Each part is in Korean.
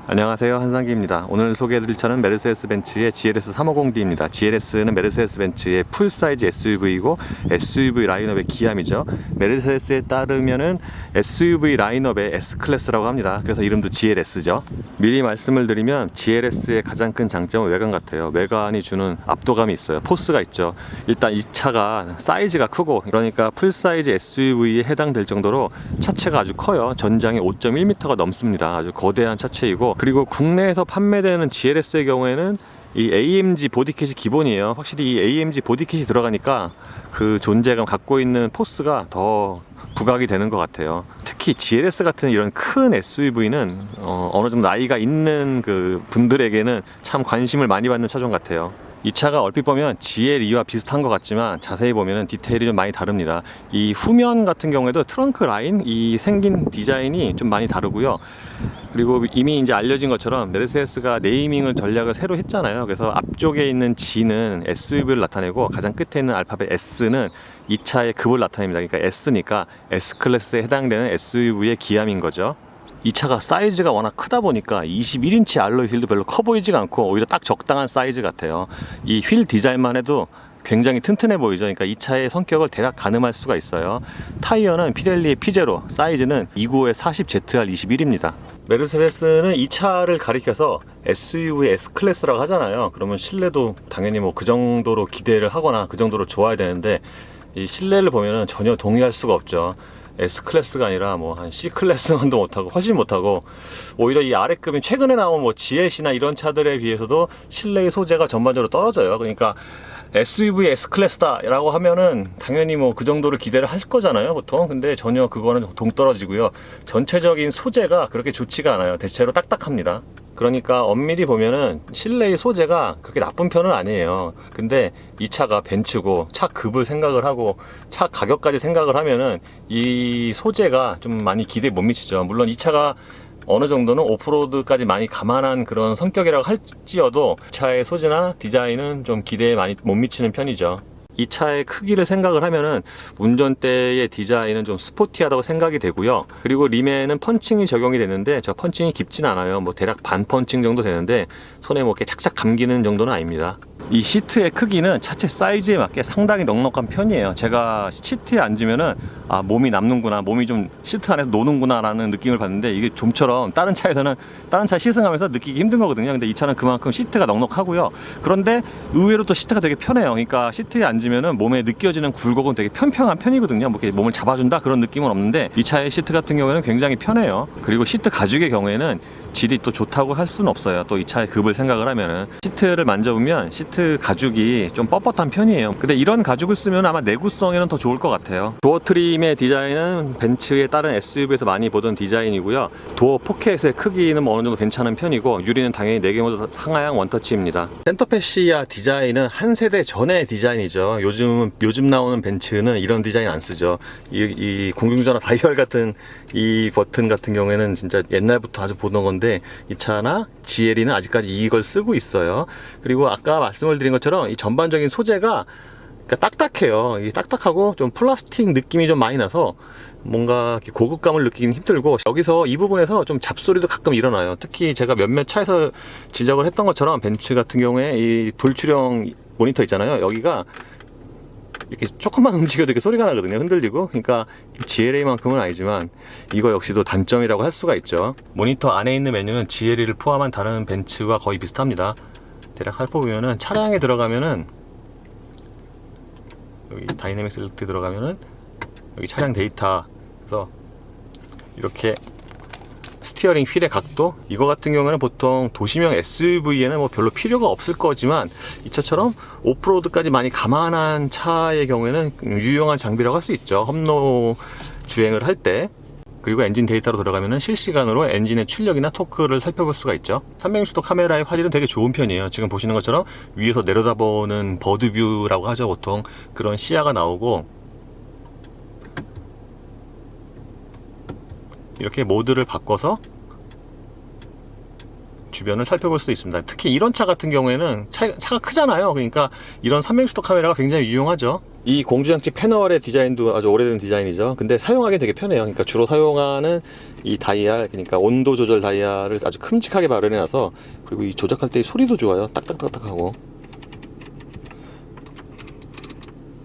안녕하세요, 한상기입니다. 오늘 소개해드릴 차는 메르세데스 벤츠의 GLS 350D입니다. GLS는 메르세데스 벤츠의 풀사이즈 SUV이고 SUV 라인업의 기함이죠. 메르세데스에 따르면은 SUV 라인업의 S클래스라고 합니다. 그래서 이름도 GLS죠. 미리 말씀을 드리면 GLS의 가장 큰 장점은 외관 같아요. 외관이 주는 압도감이 있어요. 포스가 있죠. 일단 이 차가 사이즈가 크고, 그러니까 풀사이즈 SUV에 해당될 정도로 차체가 아주 커요. 전장이 5.1m가 넘습니다. 아주 거대한 차체이고, 그리고 국내에서 판매되는 GLS의 경우에는 이 AMG 보디킷이 기본이에요. 확실히 이 AMG 보디킷이 들어가니까 그 존재감, 갖고 있는 포스가 더 부각이 되는 것 같아요. 특히 GLS 같은 이런 큰 SUV는 어느 정도 나이가 있는 그 분들에게는 참 관심을 많이 받는 차종 같아요. 이 차가 얼핏 보면 GL2와 비슷한 것 같지만 자세히 보면 디테일이 좀 많이 다릅니다. 이 후면 같은 경우에도 트렁크 라인, 이 생긴 디자인이 좀 많이 다르고요. 그리고 이미 이제 알려진 것처럼 메르세데스가 네이밍을 전략을 새로 했잖아요. 그래서 앞쪽에 있는 G는 SUV를 나타내고 가장 끝에 있는 알파벳 S는 이 차의 급을 나타냅니다. 그러니까 S니까 S클래스에 해당되는 SUV의 기함인 거죠. 이 차가 사이즈가 워낙 크다 보니까 21인치 알로이 휠도 별로 커 보이지가 않고 오히려 딱 적당한 사이즈 같아요. 이 휠 디자인만 해도 굉장히 튼튼해 보이죠. 그러니까 이 차의 성격을 대략 가늠할 수가 있어요. 타이어는 피렐리의 P0, 사이즈는 295의 40ZR21입니다. 메르세데스는 이 차를 가리켜서 SUV S클래스라고 하잖아요. 그러면 실내도 당연히 뭐 그 정도로 기대를 하거나 그 정도로 좋아야 되는데, 이 실내를 보면은 전혀 동의할 수가 없죠. S클래스가 아니라 뭐 한 C클래스만도 못하고 훨씬 못하고, 오히려 이 아래급인 최근에 나온 뭐 GLC나 이런 차들에 비해서도 실내의 소재가 전반적으로 떨어져요. 그러니까 SUV S클래스다 라고 하면은 당연히 뭐 그 정도를 기대를 하실 거잖아요, 보통. 근데 전혀 그거는 동떨어지고요. 전체적인 소재가 그렇게 좋지가 않아요. 대체로 딱딱합니다. 그러니까 엄밀히 보면은 실내의 소재가 그렇게 나쁜 편은 아니에요. 근데 이 차가 벤츠고 차 급을 생각을 하고 차 가격까지 생각을 하면은 이 소재가 좀 많이 기대에 못 미치죠. 물론 이 차가 어느 정도는 오프로드까지 많이 감안한 그런 성격이라고 할지어도 차의 소재나 디자인은 좀 기대에 많이 못 미치는 편이죠. 이 차의 크기를 생각을 하면은 운전대의 디자인은 좀 스포티하다고 생각이 되고요. 그리고 림에는 펀칭이 적용이 되는데 저 펀칭이 깊진 않아요. 뭐 대략 반 펀칭 정도 되는데 손에 뭐 이렇게 착착 감기는 정도는 아닙니다. 이 시트의 크기는 차체 사이즈에 맞게 상당히 넉넉한 편이에요. 제가 시트에 앉으면은 아, 몸이 남는구나, 몸이 좀 시트 안에서 노는구나 라는 느낌을 받는데, 이게 좀처럼 다른 차에서는 다른 차 시승하면서 느끼기 힘든 거거든요. 근데 이 차는 그만큼 시트가 넉넉하고요. 그런데 의외로 또 시트가 되게 편해요. 그러니까 시트에 앉으면은 몸에 느껴지는 굴곡은 되게 편평한 편이거든요. 뭐 이렇게 몸을 잡아준다 그런 느낌은 없는데, 이 차의 시트 같은 경우에는 굉장히 편해요. 그리고 시트 가죽의 경우에는 질이 또 좋다고 할 수는 없어요. 또 이 차의 급을 생각을 하면은 시트를 만져보면 시트 가죽이 좀 뻣뻣한 편이에요. 근데 이런 가죽을 쓰면 아마 내구성에는 더 좋을 것 같아요. 도어 트림의 디자인은 벤츠의 다른 SUV에서 많이 보던 디자인이고요. 도어 포켓의 크기는 뭐 어느 정도 괜찮은 편이고, 유리는 당연히 4개 모두 상하향 원터치입니다. 센터페시아 디자인은 한 세대 전의 디자인이죠. 요즘 나오는 벤츠는 이런 디자인 안 쓰죠. 이 공중전화 다이얼 같은 이 버튼 같은 경우에는 진짜 옛날부터 아주 보던 건데, 이 차나 GLE는 아직까지 이걸 쓰고 있어요. 그리고 아까 말씀을 드린 것처럼 이 전반적인 소재가 딱딱해요. 이 딱딱하고 좀 플라스틱 느낌이 좀 많이 나서 뭔가 고급감을 느끼긴 힘들고, 여기서 이 부분에서 좀 잡소리도 가끔 일어나요. 특히 제가 몇몇 차에서 지적을 했던 것처럼 벤츠 같은 경우에 이 돌출형 모니터 있잖아요. 여기가 이렇게 조금만 움직여도 이렇게 소리가 나거든요. 흔들리고. 그러니까 GLA만큼은 아니지만 이거 역시도 단점이라고 할 수가 있죠. 모니터 안에 있는 메뉴는 GLE를 포함한 다른 벤츠와 거의 비슷합니다. 대략 살펴보면은 차량에 들어가면은 여기 다이내믹 셀렉트 들어가면은 여기 차량 데이터, 그래서 이렇게 스티어링 휠의 각도, 이거 같은 경우는 보통 도시명 SUV에는 뭐 별로 필요가 없을 거지만 이 차처럼 오프로드까지 많이 감안한 차의 경우에는 유용한 장비라고 할 수 있죠. 험로 주행을 할 때. 그리고 엔진 데이터로 들어가면은 실시간으로 엔진의 출력이나 토크를 살펴볼 수가 있죠. 360도 카메라의 화질은 되게 좋은 편이에요. 지금 보시는 것처럼 위에서 내려다보는 버드뷰라고 하죠. 보통 그런 시야가 나오고, 이렇게 모드를 바꿔서 주변을 살펴볼 수도 있습니다. 특히 이런 차 같은 경우에는 차가 크잖아요. 그러니까 이런 360도 카메라가 굉장히 유용하죠. 이 공조장치 패널의 디자인도 아주 오래된 디자인이죠. 근데 사용하기 되게 편해요. 그러니까 주로 사용하는 이 다이얼, 그러니까 온도 조절 다이얼을 아주 큼직하게 마련해놔서, 그리고 이 조작할 때 소리도 좋아요. 딱딱딱딱 하고.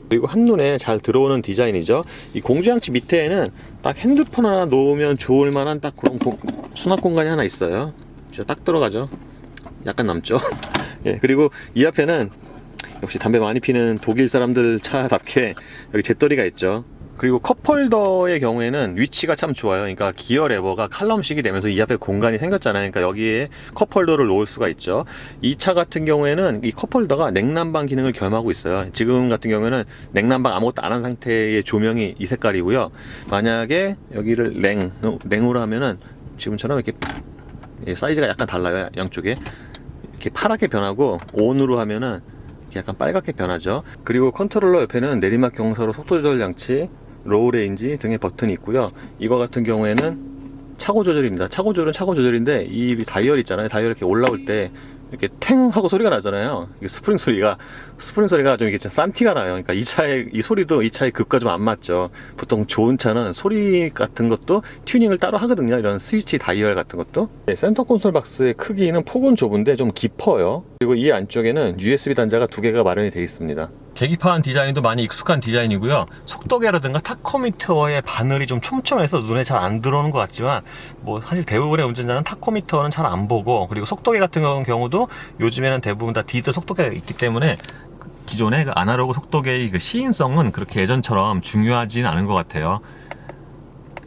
그리고 한눈에 잘 들어오는 디자인이죠. 이 공조장치 밑에는 딱 핸드폰 하나 놓으면 좋을 만한 딱 그런 수납 공간이 하나 있어요. 진짜 딱 들어가죠. 약간 남죠. 예, 그리고 이 앞에는 역시 담배 많이 피는 독일 사람들 차답게 여기 잿더리가 있죠. 그리고 컵홀더의 경우에는 위치가 참 좋아요. 그러니까 기어 레버가 칼럼식이 되면서 이 앞에 공간이 생겼잖아요. 그러니까 여기에 컵홀더를 놓을 수가 있죠. 이 차 같은 경우에는 이 컵홀더가 냉난방 기능을 겸하고 있어요. 지금 같은 경우에는 냉난방 아무것도 안 한 상태의 조명이 이 색깔이고요. 만약에 여기를 냉으로 하면은 지금처럼 이렇게 사이즈가 약간 달라요. 양쪽에 이렇게 파랗게 변하고, 온으로 하면은 약간 빨갛게 변하죠. 그리고 컨트롤러 옆에는 내리막 경사로 속도 조절 장치, 로우 레인지 등의 버튼이 있고요. 이거 같은 경우에는 차고 조절입니다. 차고 조절은 차고 조절인데, 이 다이얼 있잖아요. 다이얼 이렇게 올라올 때 이렇게 탱 하고 소리가 나잖아요. 스프링 소리가 좀 이렇게 싼티가 나요. 그러니까 이 차의 이 소리도 이 차의 급과 좀 안 맞죠. 보통 좋은 차는 소리 같은 것도 튜닝을 따로 하거든요. 이런 스위치 다이얼 같은 것도. 네, 센터 콘솔 박스의 크기는 폭은 좁은데 좀 깊어요. 그리고 이 안쪽에는 USB 단자가 2개가 마련이 되어 있습니다. 계기판 디자인도 많이 익숙한 디자인이고요. 속도계라든가 타코미터의 바늘이 좀 촘촘해서 눈에 잘 안 들어오는 것 같지만, 뭐 사실 대부분의 운전자는 타코미터는 잘 안 보고, 그리고 속도계 같은 경우도 요즘에는 대부분 다 디지털 속도계가 있기 때문에 기존의 그 아날로그 속도계의 그 시인성은 그렇게 예전처럼 중요하진 않은 것 같아요.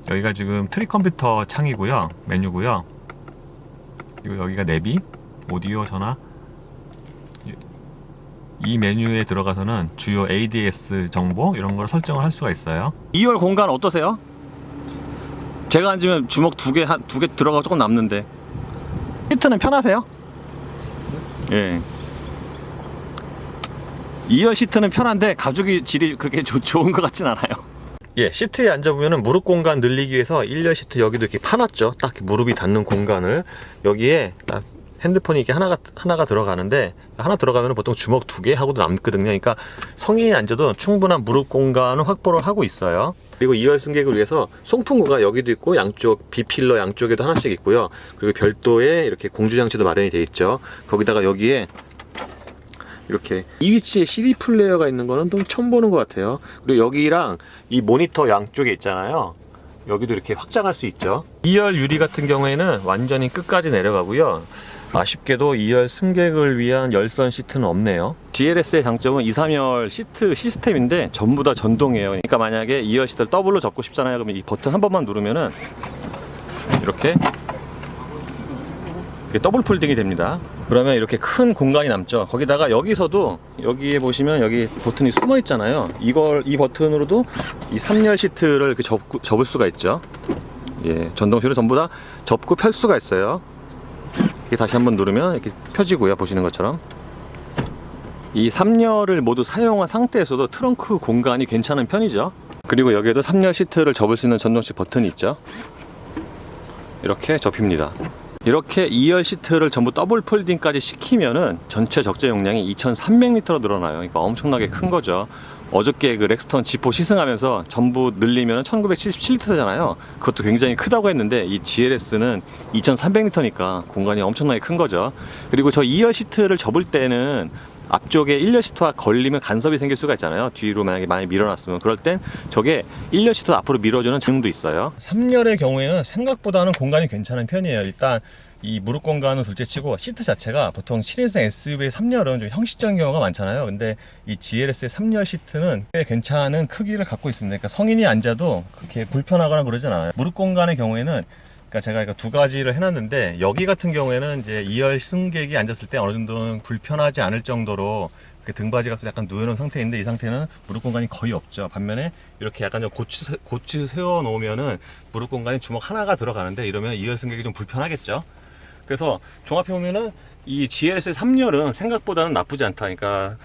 여기가 지금 트리 컴퓨터 창이고요, 메뉴고요. 그리고 여기가 내비, 오디오, 전화. 이 메뉴에 들어가서는 주요 ADS 정보 이런 걸 설정을 할 수가 있어요. 2열 공간 어떠세요? 제가 앉으면 주먹 두 개 들어가고 조금 남는데. 시트는 편하세요? 예. 2열 시트는 편한데 가죽이 질이 그렇게 좋은 것 같진 않아요. 예, 시트에 앉아보면 무릎 공간 늘리기 위해서 1열 시트 여기도 이렇게 파놨죠. 딱 무릎이 닿는 공간을. 여기에 딱 핸드폰이 이렇게 하나가 들어가는데, 하나 들어가면 보통 주먹 2개 하고도 남거든요. 그러니까 성인이 앉아도 충분한 무릎 공간을 확보를 하고 있어요. 그리고 2열 승객을 위해서 송풍구가 여기도 있고, 양쪽 B필러 양쪽에도 하나씩 있고요. 그리고 별도의 이렇게 공조장치도 마련이 되어 있죠. 거기다가 여기에 이렇게 이 위치에 CD 플레이어가 있는 거는 또 처음 보는 것 같아요. 그리고 여기랑 이 모니터 양쪽에 있잖아요. 여기도 이렇게 확장할 수 있죠. 2열 유리 같은 경우에는 완전히 끝까지 내려가고요. 아쉽게도 2열 승객을 위한 열선 시트는 없네요. GLS의 장점은 2, 3열 시트 시스템인데 전부 다 전동이에요. 그러니까 만약에 2열 시트를 더블로 접고 싶잖아요. 그러면 이 버튼 한 번만 누르면은 이렇게 더블 폴딩이 됩니다. 그러면 이렇게 큰 공간이 남죠. 거기다가 여기서도, 여기에 보시면 여기 버튼이 숨어 있잖아요. 이 버튼으로도 이 3열 시트를 이렇게 접을 수가 있죠. 예, 전동시로 전부 다 접고 펼 수가 있어요. 이렇게 다시 한번 누르면 이렇게 펴지고요. 보시는 것처럼. 이 3열을 모두 사용한 상태에서도 트렁크 공간이 괜찮은 편이죠. 그리고 여기에도 3열 시트를 접을 수 있는 전동식 버튼이 있죠. 이렇게 접힙니다. 이렇게 2열 시트를 전부 더블 폴딩까지 시키면은 전체 적재 용량이 2300리터로 늘어나요. 그러니까 엄청나게 큰 거죠. 어저께 그 렉스턴 G4 시승하면서 전부 늘리면 1977리터잖아요. 그것도 굉장히 크다고 했는데 이 GLS는 2300리터니까 공간이 엄청나게 큰 거죠. 그리고 저 2열 시트를 접을 때는 앞쪽에 1열 시트와 걸리면 간섭이 생길 수가 있잖아요. 뒤로 만약에 많이 밀어놨으면, 그럴 땐 저게 1열 시트 앞으로 밀어주는 기능도 있어요. 3열의 경우에는 생각보다는 공간이 괜찮은 편이에요. 일단 이 무릎 공간은 둘째치고, 시트 자체가 보통 7인승 SUV의 3열은 좀 형식적인 경우가 많잖아요. 근데 이 GLS의 3열 시트는 꽤 괜찮은 크기를 갖고 있습니다. 그러니까 성인이 앉아도 그렇게 불편하거나 그러진 않아요. 무릎 공간의 경우에는, 그러니까 제가 이거 두 가지를 해놨는데, 여기 같은 경우에는 이제 2열 승객이 앉았을 때 어느 정도는 불편하지 않을 정도로 등받이가 약간 누워놓은 상태인데, 이 상태는 무릎 공간이 거의 없죠. 반면에 이렇게 약간 고치 세워 놓으면은 무릎 공간이 주먹 하나가 들어가는데, 이러면 2열 승객이 좀 불편하겠죠. 그래서 종합해 보면은 이 GLS의 3열은 생각보다는 나쁘지 않다. 그러니까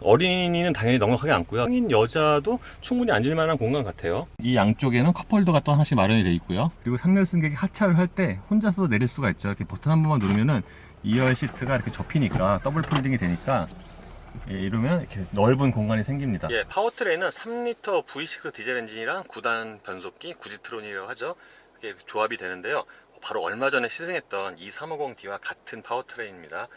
어린이는 당연히 넉넉하게 앉고요. 성인 여자도 충분히 앉을 만한 공간 같아요. 이 양쪽에는 컵홀더가 또 하나씩 마련이 되어 있고요. 그리고 3열 승객이 하차를 할 때 혼자서도 내릴 수가 있죠. 이렇게 버튼 한 번만 누르면은 2열 시트가 이렇게 접히니까 더블 폴딩이 되니까, 예, 이러면 이렇게 넓은 공간이 생깁니다. 예, 파워트레인은 3리터 V6 디젤 엔진이랑 9단 변속기, 구지트론이라고 하죠. 이게 조합이 되는데요. 바로 얼마 전에 시승했던 E350D와 같은 파워트레인입니다.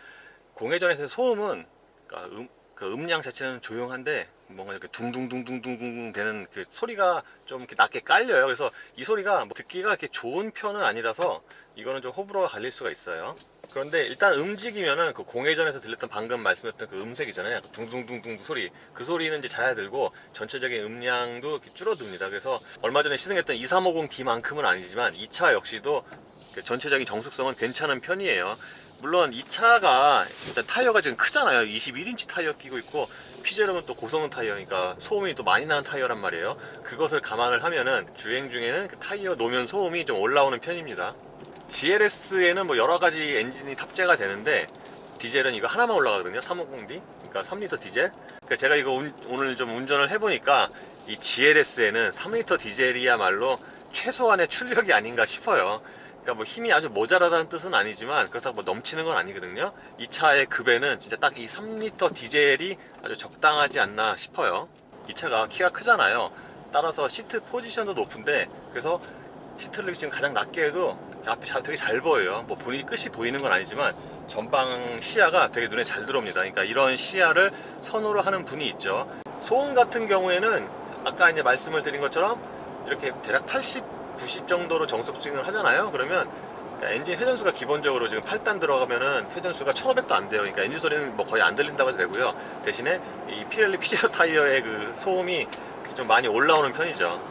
공회전에서 소음은, 그러니까 그 음량 자체는 조용한데 뭔가 이렇게 둥둥둥둥둥둥 되는 그 소리가 좀 이렇게 낮게 깔려요. 그래서 이 소리가 뭐 듣기가 이렇게 좋은 편은 아니라서 이거는 좀 호불호가 갈릴 수가 있어요. 그런데 일단 움직이면은 그 공회전에서 들렸던 방금 말씀드렸던 그 음색이잖아요. 둥둥둥둥 소리. 그 소리는 이제 잦아들고 전체적인 음량도 이렇게 줄어듭니다. 그래서 얼마 전에 시승했던 2350D만큼은 아니지만 이 차 역시도 전체적인 정숙성은 괜찮은 편이에요. 물론 이 차가 일단 타이어가 지금 크잖아요. 21인치 타이어 끼고 있고, 피제롬은 또 고성능 타이어니까 소음이 또 많이 나는 타이어란 말이에요. 그것을 감안을 하면은 주행 중에는 그 타이어 노면 소음이 좀 올라오는 편입니다. GLS에는 뭐 여러 가지 엔진이 탑재가 되는데 디젤은 이거 하나만 올라가거든요. 350D, 그러니까 3리터 디젤. 그러니까 제가 이거 오늘 좀 운전을 해보니까 이 GLS에는 3리터 디젤이야말로 최소한의 출력이 아닌가 싶어요. 그러니까 뭐 힘이 아주 모자라다는 뜻은 아니지만 그렇다고 뭐 넘치는 건 아니거든요. 이 차의 급에는 진짜 딱 이 3리터 디젤이 아주 적당하지 않나 싶어요. 이 차가 키가 크잖아요. 따라서 시트 포지션도 높은데, 그래서 시트를 지금 가장 낮게 해도 앞이 되게 잘 보여요. 뭐 본인이 끝이 보이는 건 아니지만 전방 시야가 되게 눈에 잘 들어옵니다. 그러니까 이런 시야를 선호를 하는 분이 있죠. 소음 같은 경우에는 아까 이제 말씀을 드린 것처럼 이렇게 대략 80, 90 정도로 정속주행을 하잖아요. 그러면 엔진 회전수가 기본적으로 지금 8단 들어가면은 회전수가 1500도 안 돼요. 그러니까 엔진 소리는 뭐 거의 안 들린다고 해도 되고요. 대신에 이 피렐리 피제로 타이어의 그 소음이 좀 많이 올라오는 편이죠.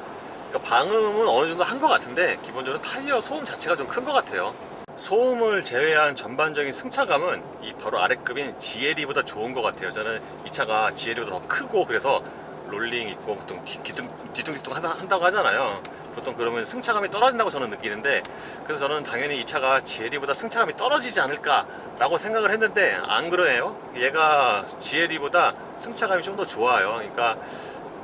그러니까 방음은 어느 정도 한 것 같은데 기본적으로 타이어 소음 자체가 좀 큰 것 같아요. 소음을 제외한 전반적인 승차감은 이 바로 아래급인 GLE보다 좋은 것 같아요. 저는 이 차가 GLE보다 더 크고, 그래서 롤링 있고 보통 뒤뚱뒤뚱 한다고 하잖아요. 보통 그러면 승차감이 떨어진다고 저는 느끼는데, 그래서 저는 당연히 이 차가 GLE보다 승차감이 떨어지지 않을까 라고 생각을 했는데 안 그러네요. 얘가 GLE보다 승차감이 좀 더 좋아요. 그러니까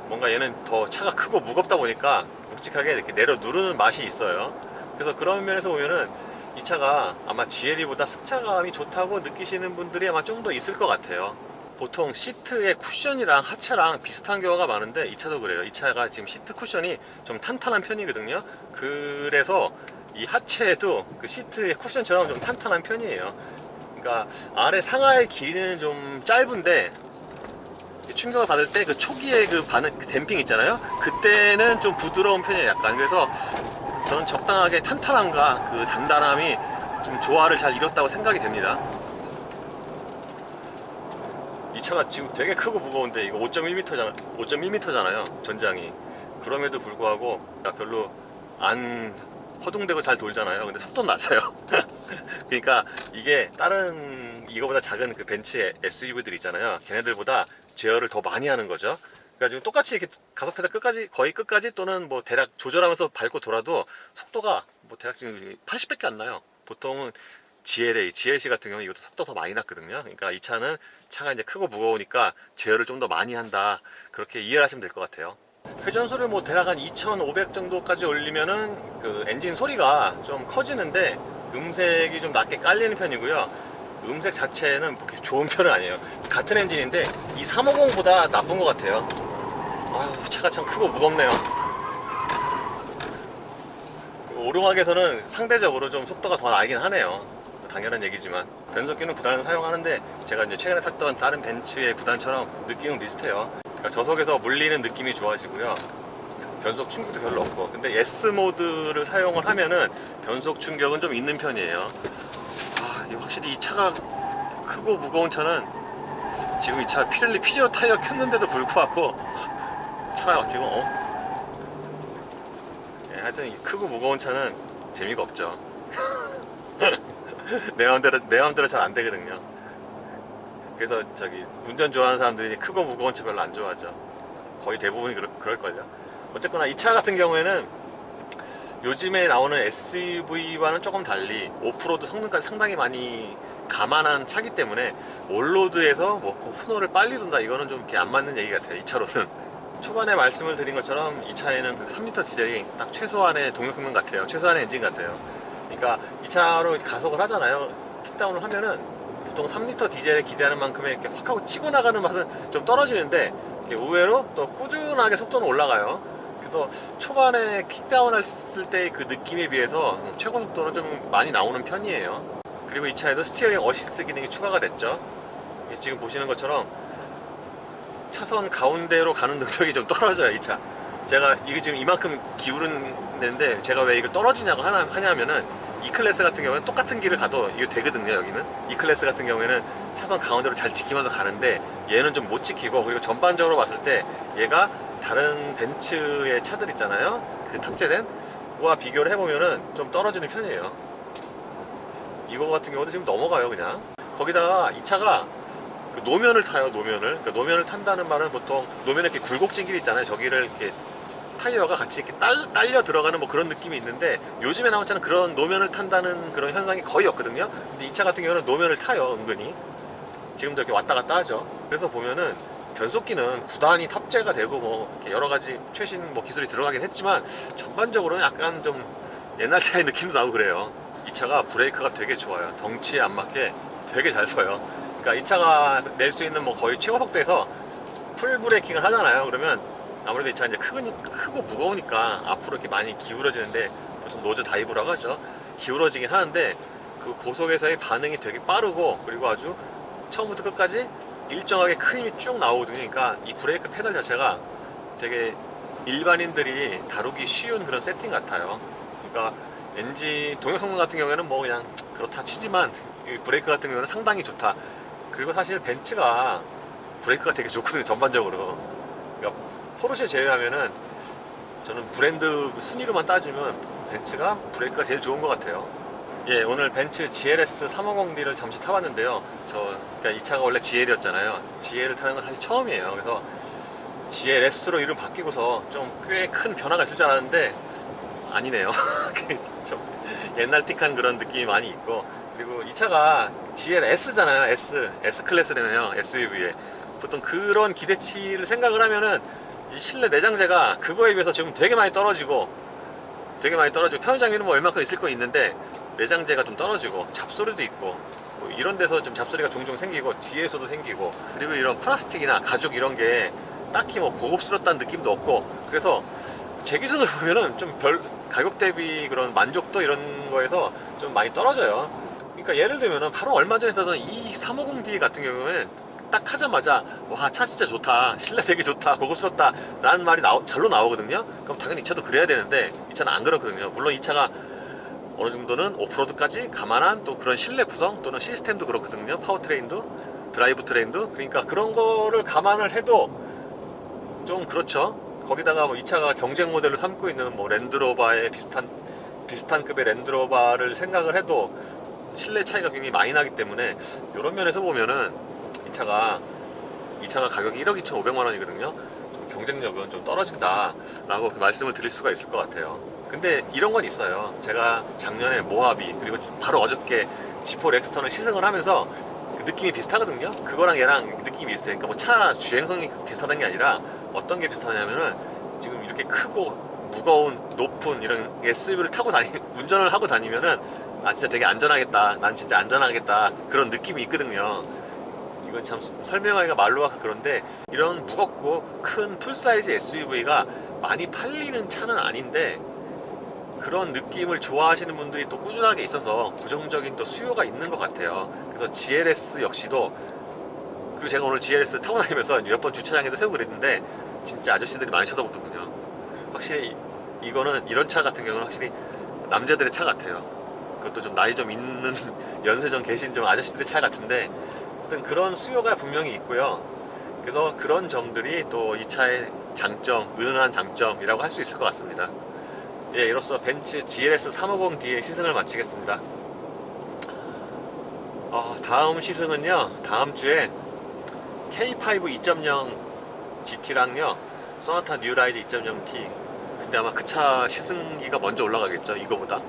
뭔가 얘는 더 차가 크고 무겁다 보니까 묵직하게 이렇게 내려 누르는 맛이 있어요. 그래서 그런 면에서 보면은 이 차가 아마 GLE보다 승차감이 좋다고 느끼시는 분들이 아마 좀 더 있을 것 같아요. 보통 시트의 쿠션이랑 하체랑 비슷한 경우가 많은데 이 차도 그래요. 이 차가 지금 시트 쿠션이 좀 탄탄한 편이거든요. 그래서 이 하체에도 그 시트의 쿠션처럼 좀 탄탄한 편이에요. 그러니까 아래 상하의 길이는 좀 짧은데 충격을 받을 때 그 초기에 그 반응, 그 댐핑 있잖아요. 그때는 좀 부드러운 편이에요, 약간. 그래서 저는 적당하게 탄탄함과 그 단단함이 좀 조화를 잘 이뤘다고 생각이 됩니다. 이 차가 지금 되게 크고 무거운데 이거 5.1m잖아요, 전장이. 그럼에도 불구하고 별로 안 허둥대고 잘 돌잖아요. 근데 속도는 낮아요. 그러니까 이게 다른 이거보다 작은 그 벤츠 SUV들 있잖아요. 걔네들보다 제어를 더 많이 하는 거죠. 그러니까 지금 똑같이 이렇게 가속 페달 끝까지, 거의 끝까지, 또는 뭐 대략 조절하면서 밟고 돌아도 속도가 뭐 대략 지금 80밖에 안 나요. 보통은 GLC 같은 경우는 이것도 속도 더 많이 났거든요. 그러니까 이 차는 차가 이제 크고 무거우니까 제어를 좀 더 많이 한다, 그렇게 이해를 하시면 될 것 같아요. 회전수를 뭐 대략 한 2500 정도까지 올리면은 그 엔진 소리가 좀 커지는데 음색이 좀 낮게 깔리는 편이고요. 음색 자체는 그렇게 좋은 편은 아니에요. 같은 엔진인데 이 350보다 나쁜 것 같아요. 아유, 차가 참 크고 무겁네요. 오르막에서는 상대적으로 좀 속도가 더 나긴 하네요. 당연한 얘기지만 변속기는 9단을 사용하는데 제가 이제 최근에 탔던 다른 벤츠의 9단처럼 느낌은 비슷해요. 그러니까 저속에서 물리는 느낌이 좋아지고요. 변속 충격도 별로 없고, 근데 S 모드를 사용을 하면은 변속 충격은 좀 있는 편이에요. 확실히 이 차가 크고 무거운 차는, 지금 이 차 피렐리 피제로 타이어 켰는데도 불구하고 차가 지금 하여튼 이 크고 무거운 차는 재미가 없죠. 내 마음대로 잘 안 되거든요. 그래서 저기 운전 좋아하는 사람들이 크고 무거운 차 별로 안 좋아하죠. 거의 대부분이 그럴걸요. 어쨌거나 이 차 같은 경우에는 요즘에 나오는 SUV와는 조금 달리 오프로드 성능까지 상당히 많이 감안한 차기 때문에 올로드에서 뭐 코너를 빨리 둔다 이거는 좀 이렇게 안 맞는 얘기 같아요. 이 차로는 초반에 말씀을 드린 것처럼 이 차에는 그 3리터 디젤이 딱 최소한의 동력 성능 같아요. 최소한의 엔진 같아요. 그러니까 이 차로 가속을 하잖아요. 킥다운을 하면은 보통 3리터 디젤에 기대하는 만큼의 이렇게 확 하고 치고 나가는 맛은 좀 떨어지는데 의외로 또 꾸준하게 속도는 올라가요. 그래서 초반에 킥다운 했을 때 그 느낌에 비해서 최고 속도는 좀 많이 나오는 편이에요. 그리고 이 차에도 스티어링 어시스트 기능이 추가가 됐죠. 지금 보시는 것처럼 차선 가운데로 가는 능력이 좀 떨어져요. 이 차 제가 이게 지금 이만큼 기울는데 제가 왜 이거 떨어지냐고 하냐면은 E클래스 같은 경우는 똑같은 길을 가도 이거 되거든요. 여기는 E클래스 같은 경우에는 차선 가운데로 잘 지키면서 가는데 얘는 좀 못 지키고, 그리고 전반적으로 봤을 때 얘가 다른 벤츠의 차들 있잖아요, 그 탑재된 거와 비교를 해보면은 좀 떨어지는 편이에요. 이거 같은 경우도 지금 넘어가요 그냥. 거기다가 이 차가 그 노면을 타요. 그러니까 노면을 탄다는 말은 보통 노면에 이렇게 굴곡진 길 있잖아요. 저기를 이렇게 타이어가 같이 이렇게 딸려 들어가는 뭐 그런 느낌이 있는데, 요즘에 나온 차는 그런 노면을 탄다는 그런 현상이 거의 없거든요. 근데 이 차 같은 경우는 노면을 타요. 은근히 지금도 이렇게 왔다 갔다 하죠. 그래서 보면은 변속기는 9단이 탑재가 되고 뭐 이렇게 여러 가지 최신 뭐 기술이 들어가긴 했지만 전반적으로는 약간 좀 옛날 차의 느낌도 나고 그래요. 이 차가 브레이크가 되게 좋아요. 덩치에 안 맞게 되게 잘 서요. 그러니까 이 차가 낼 수 있는 뭐 거의 최고 속도에서 풀 브레이킹을 하잖아요. 그러면 아무래도 이 차 이제 크고 무거우니까 앞으로 이렇게 많이 기울어지는데, 보통 노즈 다이브라고 하죠. 기울어지긴 하는데 그 고속에서의 반응이 되게 빠르고, 그리고 아주 처음부터 끝까지 일정하게 큰 힘이 쭉 나오거든요. 그러니까 이 브레이크 페달 자체가 되게 일반인들이 다루기 쉬운 그런 세팅 같아요. 그러니까 엔진 동력 성능 같은 경우에는 뭐 그냥 그렇다 치지만 이 브레이크 같은 경우는 상당히 좋다. 그리고 사실 벤츠가 브레이크가 되게 좋거든요, 전반적으로. 그러니까 포르쉐 제외하면은 저는 브랜드 순위로만 따지면 벤츠가 브레이크가 제일 좋은 것 같아요. 예, 오늘 벤츠 GLS 350D를 잠시 타봤는데요. 그러니까 이 차가 원래 GL이었잖아요. GL을 타는 건 사실 처음이에요. 그래서 GLS로 이름 바뀌고서 좀 꽤 큰 변화가 있을 줄 알았는데 아니네요. 좀 옛날틱한 그런 느낌이 많이 있고, 그리고 이 차가 GLS잖아요. S클래스라네요. SUV에. 보통 그런 기대치를 생각을 하면은 이 실내 내장재가 그거에 비해서 지금 되게 많이 떨어지고 편의 장비는 뭐 웬만큼 있을 거 있는데 내장재가 좀 떨어지고 잡소리도 있고 뭐 이런 데서 좀 잡소리가 종종 생기고 뒤에서도 생기고, 그리고 이런 플라스틱이나 가죽 이런 게 딱히 뭐 고급스럽다는 느낌도 없고, 그래서 제 기준으로 보면은 좀 가격 대비 그런 만족도 이런 거에서 좀 많이 떨어져요. 그러니까 예를 들면은 바로 얼마 전에 사던 이 350D 같은 경우에는 딱 타자마자 와, 차 진짜 좋다, 실내 되게 좋다, 고급스럽다 라는 말이 잘로 나오거든요. 그럼 당연히 이 차도 그래야 되는데 이 차는 안 그렇거든요. 물론 이 차가 어느 정도는 오프로드까지 감안한 또 그런 실내 구성 또는 시스템도 그렇거든요. 파워트레인도 드라이브 트레인도. 그러니까 그런 거를 감안을 해도 좀 그렇죠. 거기다가 뭐 이 차가 경쟁 모델을 삼고 있는 뭐 랜드로버의 비슷한 급의 랜드로버를 생각을 해도 실내 차이가 굉장히 많이 나기 때문에 이런 면에서 보면은 이 차가 가격이 1억 2,500만 원이거든요. 좀 경쟁력은 좀 떨어진다 라고 말씀을 드릴 수가 있을 것 같아요. 근데 이런 건 있어요. 제가 작년에 모하비, 그리고 바로 어저께 G4 렉스턴을 시승을 하면서 그 느낌이 비슷하거든요. 그거랑 얘랑 느낌이 비슷해. 그러니까 뭐 차 주행성이 비슷하다는 게 아니라 어떤 게 비슷하냐면은 지금 이렇게 크고 무거운 높은 이런 SUV를 타고 운전을 하고 다니면은 아, 진짜 되게 안전하겠다, 난 진짜 안전하겠다, 그런 느낌이 있거든요. 이건 참 설명하기가 말로 하기 그런데, 이런 무겁고 큰 풀사이즈 SUV가 많이 팔리는 차는 아닌데 그런 느낌을 좋아하시는 분들이 또 꾸준하게 있어서 고정적인 또 수요가 있는 것 같아요. 그래서 GLS 역시도, 그리고 제가 오늘 GLS 타고 다니면서 몇 번 주차장에도 세우고 그랬는데 진짜 아저씨들이 많이 쳐다보거든요. 확실히 이런 차 같은 경우는 확실히 남자들의 차 같아요. 그것도 좀 나이 좀 있는 연세 좀 계신 좀 아저씨들의 차 같은데, 어떤 그런 수요가 분명히 있고요. 그래서 그런 점들이 또 이 차의 장점, 은은한 장점이라고 할 수 있을 것 같습니다. 예, 이로써 벤츠 GLS 350D의 시승을 마치겠습니다. 다음 시승은요, 다음 주에 K5 2.0 GT랑요, 소나타 뉴라이즈 2.0T 근데 아마 그 차 시승기가 먼저 올라가겠죠, 이거보다.